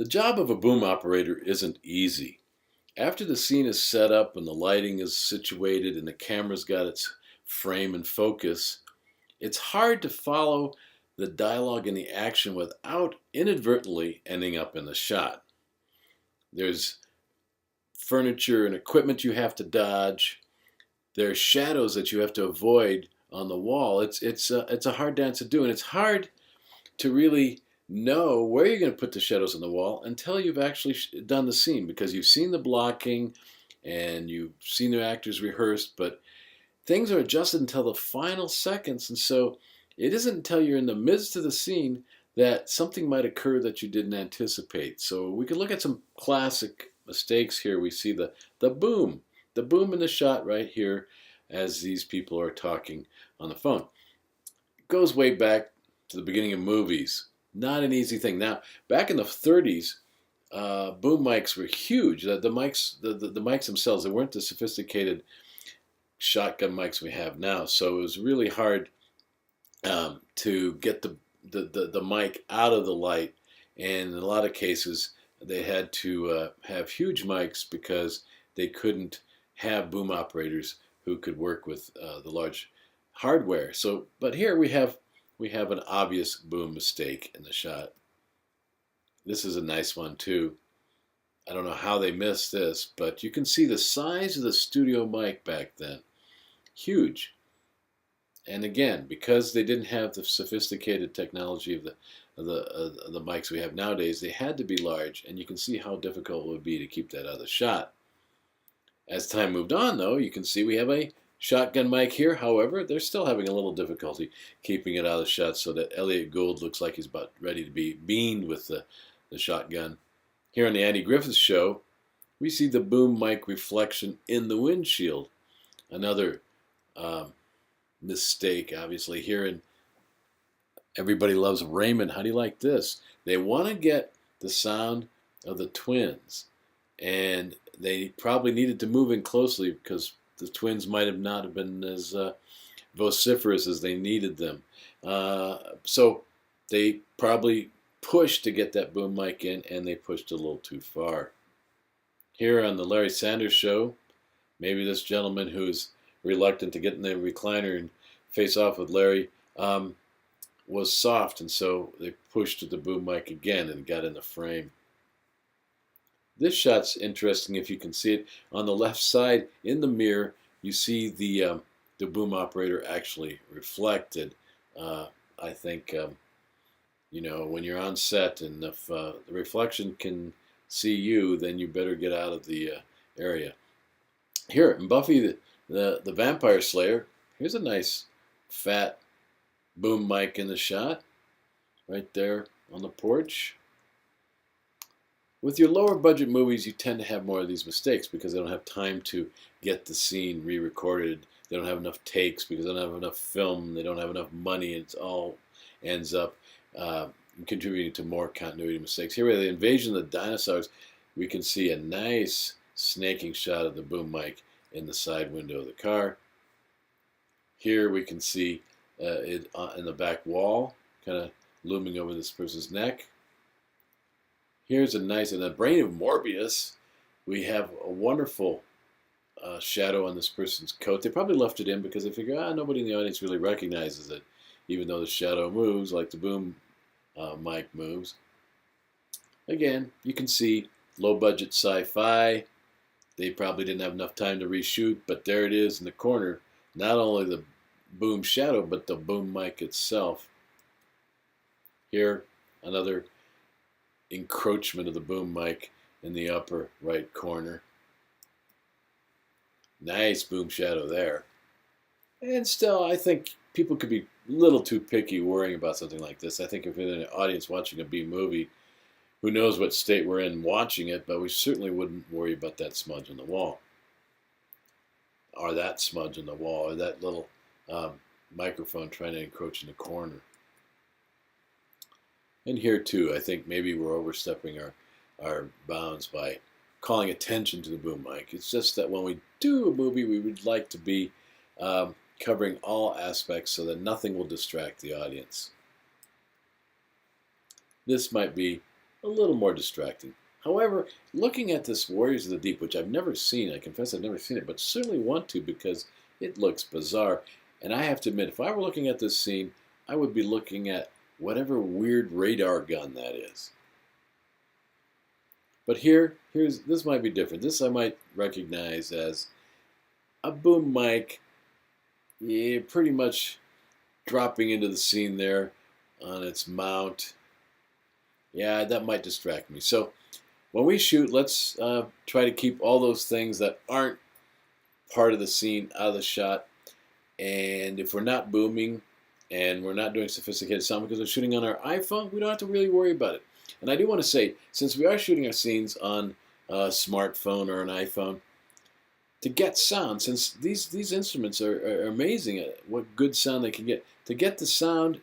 The job of a boom operator isn't easy. After the scene is set up and the lighting is situated and the camera's got its frame and focus, it's hard to follow the dialogue and the action without inadvertently ending up in the shot. There's furniture and equipment you have to dodge. There's shadows that you have to avoid on the wall. It's a hard dance to do, and it's hard to really know where you're going to put the shadows on the wall until you've actually done the scene, because you've seen the blocking and you've seen the actors rehearsed, but things are adjusted until the final seconds, and so it isn't until you're in the midst of the scene that something might occur that you didn't anticipate. So we can look at some classic mistakes here. We see the boom in the shot right here as these people are talking on the phone. It goes way back to the beginning of movies. Not an easy thing. Now, back in the 30s, boom mics were huge. The mics themselves, they weren't the sophisticated shotgun mics we have now. So it was really hard to get the mic out of the light. And in a lot of cases, they had to have huge mics because they couldn't have boom operators who could work with the large hardware. So, but here we have an obvious boom mistake in the shot. This is a nice one too. I don't know how they missed this, but you can see the size of the studio mic back then. Huge. And again, because they didn't have the sophisticated technology of the mics we have nowadays, they had to be large, and you can see how difficult it would be to keep that out of the shot. As time moved on, though, you can see we have a shotgun mic here. However, they're still having a little difficulty keeping it out of the shot so that Elliot Gould looks like he's about ready to be beamed with the shotgun. Here on the Andy Griffith Show, we see the boom mic reflection in the windshield. Another mistake, obviously, here in Everybody Loves Raymond. How do you like this? They want to get the sound of the twins, and they probably needed to move in closely because the twins might have not have been as vociferous as they needed them. So they probably pushed to get that boom mic in, and they pushed a little too far. Here on the Larry Sanders Show, maybe this gentleman who's reluctant to get in the recliner and face off with Larry was soft, and so they pushed to the boom mic again and got in the frame. This shot's interesting if you can see it. On the left side in the mirror, you see the boom operator actually reflected. I think when you're on set, and if the reflection can see you, then you better get out of the area. Here in Buffy the Vampire Slayer, here's a nice fat boom mic in the shot, right there on the porch. With your lower budget movies, you tend to have more of these mistakes because they don't have time to get the scene re-recorded. They don't have enough takes because they don't have enough film. They don't have enough money. It all ends up contributing to more continuity mistakes. Here we have the invasion of the dinosaurs. We can see a nice snaking shot of the boom mic in the side window of the car. Here we can see it in the back wall, kind of looming over this person's neck. Here's a nice, in the brain of Morbius, we have a wonderful shadow on this person's coat. They probably left it in because they figure, nobody in the audience really recognizes it, even though the shadow moves like the boom mic moves. Again, you can see low-budget sci-fi. They probably didn't have enough time to reshoot, but there it is in the corner. Not only the boom shadow, but the boom mic itself. Here, another encroachment of the boom mic in the upper right corner. Nice boom shadow there. And still, I think people could be a little too picky worrying about something like this. I think if you're in an audience watching a B movie, who knows what state we're in watching it, but we certainly wouldn't worry about that smudge on the wall. Or that smudge on the wall, or that little microphone trying to encroach in the corner. And here too, I think maybe we're overstepping our bounds by calling attention to the boom mic. It's just that when we do a movie, we would like to be covering all aspects so that nothing will distract the audience. This might be a little more distracting. However, looking at this Warriors of the Deep, which I've never seen, I confess I've never seen it, but certainly want to because it looks bizarre. And I have to admit, if I were looking at this scene, I would be looking at whatever weird radar gun that is. But here's this might be different. This I might recognize as a boom mic, yeah, pretty much dropping into the scene there on its mount. Yeah, that might distract me. So when we shoot, let's try to keep all those things that aren't part of the scene out of the shot. And if we're not booming and we're not doing sophisticated sound because we're shooting on our iPhone, we don't have to really worry about it. And I do want to say, since we are shooting our scenes on a smartphone or an iPhone, to get sound, since these instruments are amazing at what good sound they can get. To get the sound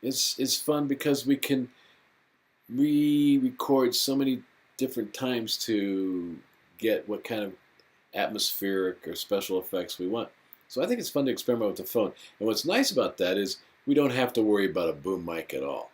is fun because we can re-record so many different times to get what kind of atmospheric or special effects we want. So I think it's fun to experiment with the phone. And what's nice about that is we don't have to worry about a boom mic at all.